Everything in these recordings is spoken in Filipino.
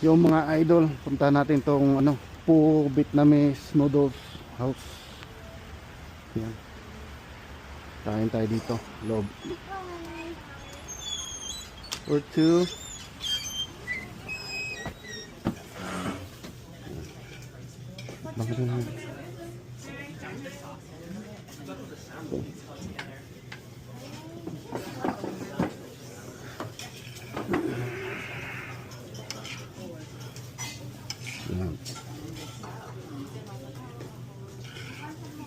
Yung mga idol, punta natin tong ano, Po Vietnamese Noodles House. Yan. Kain tayo dito, loob. Or two. Bakit na? Yan.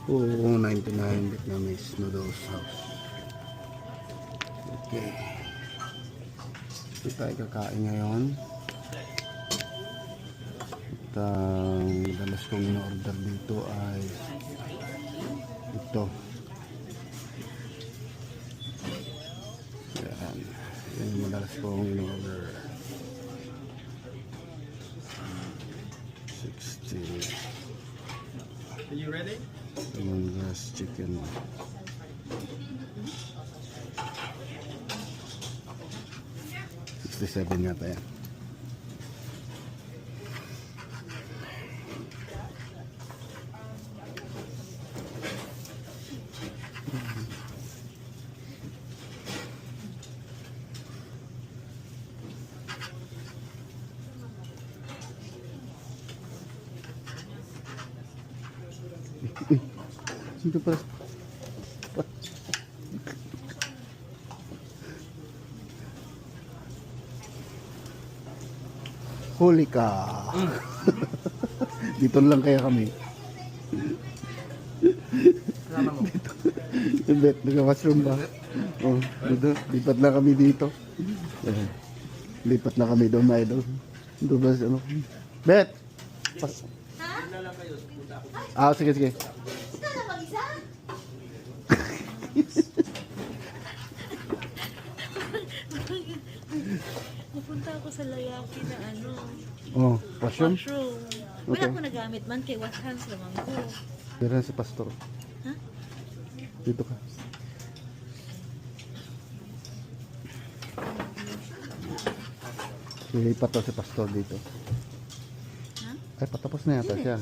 Oo, 99 Vietnamese Noodles House. Okay. Ito tayo kakain ngayon. At ang dalas kong in-order dito ay ito. Yan. Yan yung madalas kong in-order. 60. Are you ready? Lemongrass chicken. $67 yata yan. Dito pa. Huli ka. Dito lang kaya kami. Kasama mo. Bet, nag-washroom ba? Oh, dito. Lipat na kami dito. Lipat na kami doon, my idol. Doon ba ano? Bet! Ah, sige, sige. Ikaw na mag-isa? Napunta ako sa layaki na ano, Oh, washroom? washroom. Okay. Wala ko nagamit man kay wash hands lamang ko. Dito si pastor. Ha? Dito ka. Lilipat to si pastor dito. Ha? Ay, patapos na yata siya.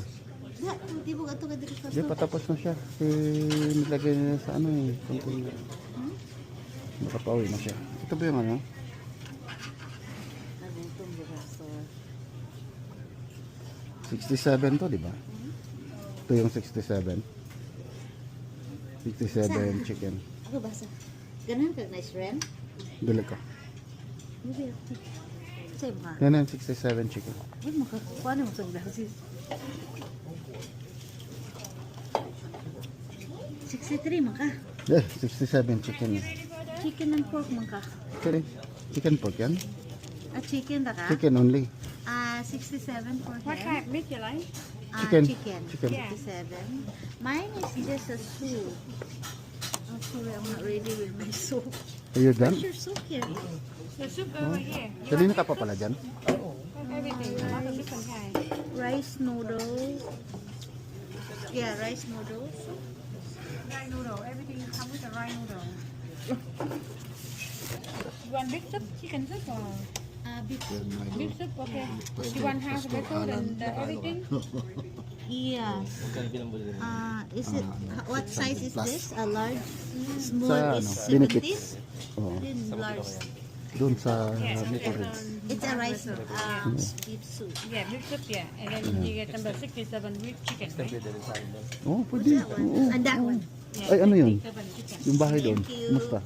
Ya, di mo gato ka dito sa Hindi, patapos na siya. Kasi nilagay niya sa ano eh. Container. Nakapauwi na siya. Ito ba yung ano? Nagutong buraso. 67 to, di ba? Ito yung 67. 67 chicken. Ako basa. Ganun ka nice ren? Dali ka. Hindi ako. Sa'yo ba? Yan ang 67 chicken. Ay, makakuha mo sa glasses. 63 man ka. Eh, 67 chicken. Chicken and pork man ka. Okay. Chicken pork yan? Chicken da ka? Chicken only. 67 for What him. kind? Meat you like? Chicken. Chicken. Chicken. 67. Mine is just a soup. Oh, sorry, I'm not ready with my soup. Are you done? Where's your soup here? The soup over here. Kanina ka pa pala dyan? Have everything. Lots of different kinds. Rice noodles. Yeah, rice noodles. Rice noodle. Everything comes with a rice noodle. You want big soup? Chicken soup or Beef. beef soup? Okay. You want half of it and everything? Yes. Is it, what size is this? A large? Sa Small is ano, 17? benefits. Oo. Then large. Doon sa Yes. Maple Ridge. It's a rice beef soup. Yeah, beef soup, yeah. And then you get number 67 with chicken, right? Oo, pwede. Oo. And that one. Ay, ano yun? 67 chicken. Yung bahay doon. Thank you. Kumusta?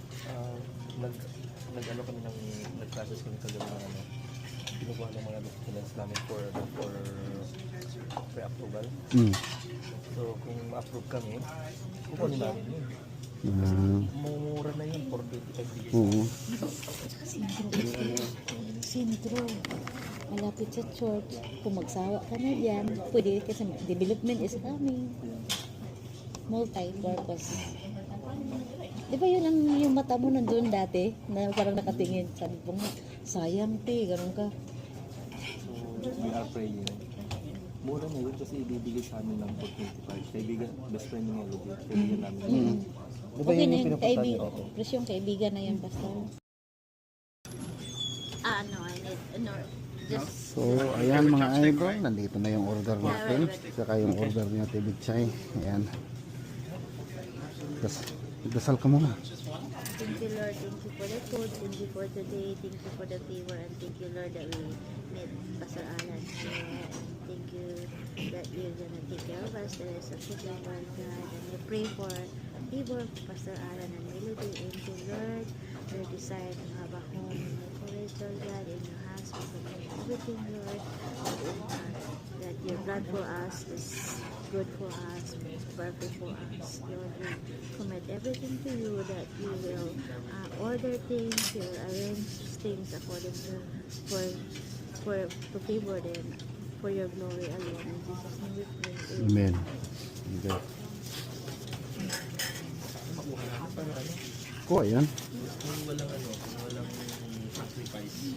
Nag-ano kami ng nag-process kami kagabi ng ano. Kinukuha ng mga documents namin for pre-approval. Mm. So kung ma-approve kami, kukunin namin yun. Ah, Mumura na yun for 25 days. oo. Sintro. Malapit sa church. Kung magsawa ka na dyan, pwede kasi development is coming. Multi-purpose. Di ba yun ang yung mata mo nandun dati? Na parang nakatingin. Sabi ko nga, sayang te, ganun ka. So we are praying. Mura na yun kasi ibibigay sa amin ng 425. Kaibigan, best friend ni Melody. Kaibigan namin. Di ba Okay yun na yung yung pinupunta niyo kaibigan. dati? Presyong kaibigan na yun, pastor. No, I need, no, Just So, ayan mga idol, nandito na yung order natin. Saka yung order ni Ate Bitchay. Ayan. Dasal ka muna. thank you, Lord. Thank you for the food. Thank you for today. Thank you for the favor. And thank you, Lord, that we met Pastor Alan here. And thank you that you're gonna take care of us the rest of the day, Lord God. And we pray for favor of Pastor Alan and Melody. Thank you, Lord. Their desire to have a home in your courage, Lord God, in your hands. We commit everything, Lord. That your plan for us is good for us, is perfect for us. Lord, we commit everything to you, that you will order things, you will arrange things according to to favor them for your glory alone. In Jesus' name we pray. Amen. Amen. Okay. Ko, ayan. Kung walang sacrifice,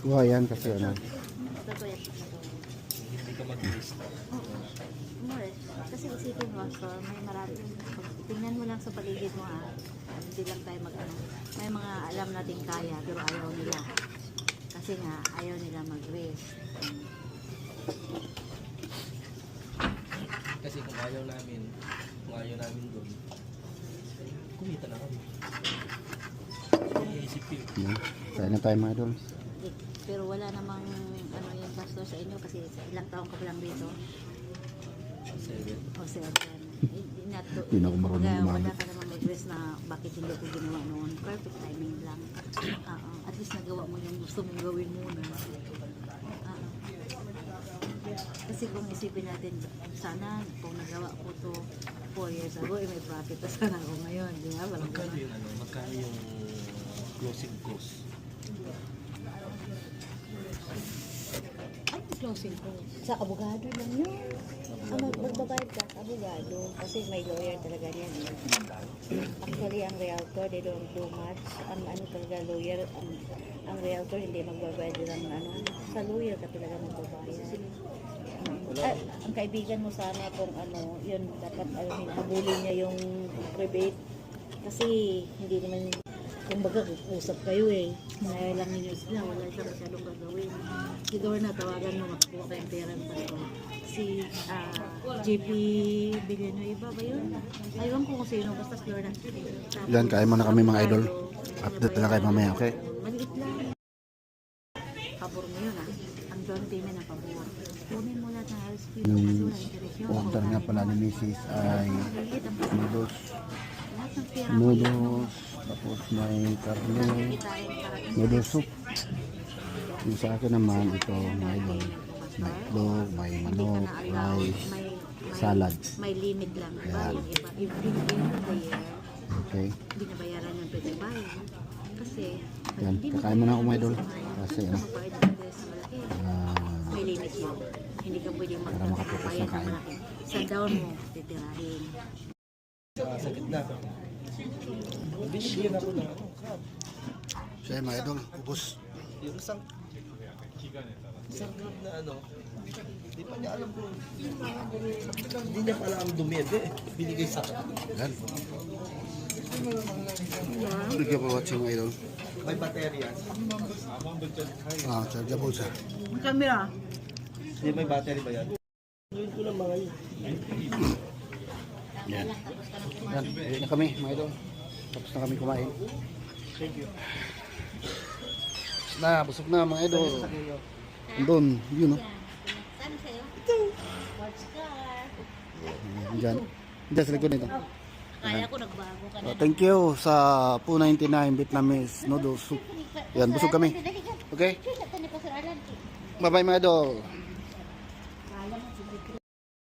Kuha yan kasi ano. Tatayak na to. hindi ka mag-risk. More. Kasi isipin mo, so, may marami. Tingnan mo lang sa paligid mo, hindi lang tayo may mga alam natin kaya, pero ayaw nila. Kasi nga, ayaw nila mag-risk. Kasi kung ayaw namin doon, kumita na kami. Iisip yun. Ayan. Kaya na tayo mga idol. Pero wala namang yung pastor sa inyo kasi ilang taong ka pa lang dito. 7. O 7. Hindi na ako marunong Wala gumamit. ka naman mag-risk na bakit hindi ko ginawa noon. Perfect timing lang. At least nagawa mo yung gusto mong gawin muna. Kasi kung isipin natin, sana kung nagawa ko to 4 years ago, may profit na sana ako ngayon. Di ba? Walang Magkano yung closing cost? Ay, closing ko. Sa abogado lang yun. Magbabayad ka sa abogado. Kasi may lawyer talaga yan. Actually, ang realtor, they don't do much. Ang talaga lawyer, ang realtor hindi magbabayad lang sa lawyer ka talaga magbabayad. Ang kaibigan mo sana kung yun, dapat habulin niya yung rebate. Kasi hindi naman, kumbaga, usap kayo Manayay lang ninyo sila, wala siya masyadong gagawin. Si Dorna, tawagan mo, makakuha kayong pera ng ko. Si JP Villanueva ba yun? Aywan ko kung sino, basta si Dorna. Yan, kain muna kami mga idol. Update na kayo mamaya, okay? Maliit lang. Pabor mo yun Ang down payment na pabor. Kunin mo lahat ng RSP. Yung order nga pala ni Mrs. ay noodles. Lahat ng pera mo Noodles, tapos may karne, noodles soup. Yung sa akin naman, ito, mga idol. May itlog, may manok, rice, salad. May limit lang. Diba? Yan. Yung iba, if binigyan mo the year, Okay. binabayaran yung pwede bayan. Kasi, Yan, kakain muna ako mga idol. Kasi ano, magbayad ng interest malaki. May limit yun. Hindi ka pwedeng para makapokus magbayad ng ng kain. malaki. Sa down mo, titirahin. Sakit na. Binigyan ako ng So yan mga idol, ubos. yung isang group na hindi pa niya alam kung hindi niya pala ang dumede. Binigay sa akin. Yan. Thank you for watching mga idol. May baterya. Chargeable siya. Ang camera. Hindi may battery ba yan? Yun ko lang mga yun. Yan. Yan, uwi na kami mga idol. Tapos na kami kumain. Thank you. Busog na mga idol. Doon, yun o. Saan sa'yo? Watch car. Diyan. Diyan sa likod nito. Kaya ko nagbago ka na. Thank you sa Po 99 Vietnamese noodles soup. Yan, busog kami. Okay? Bye bye mga idol.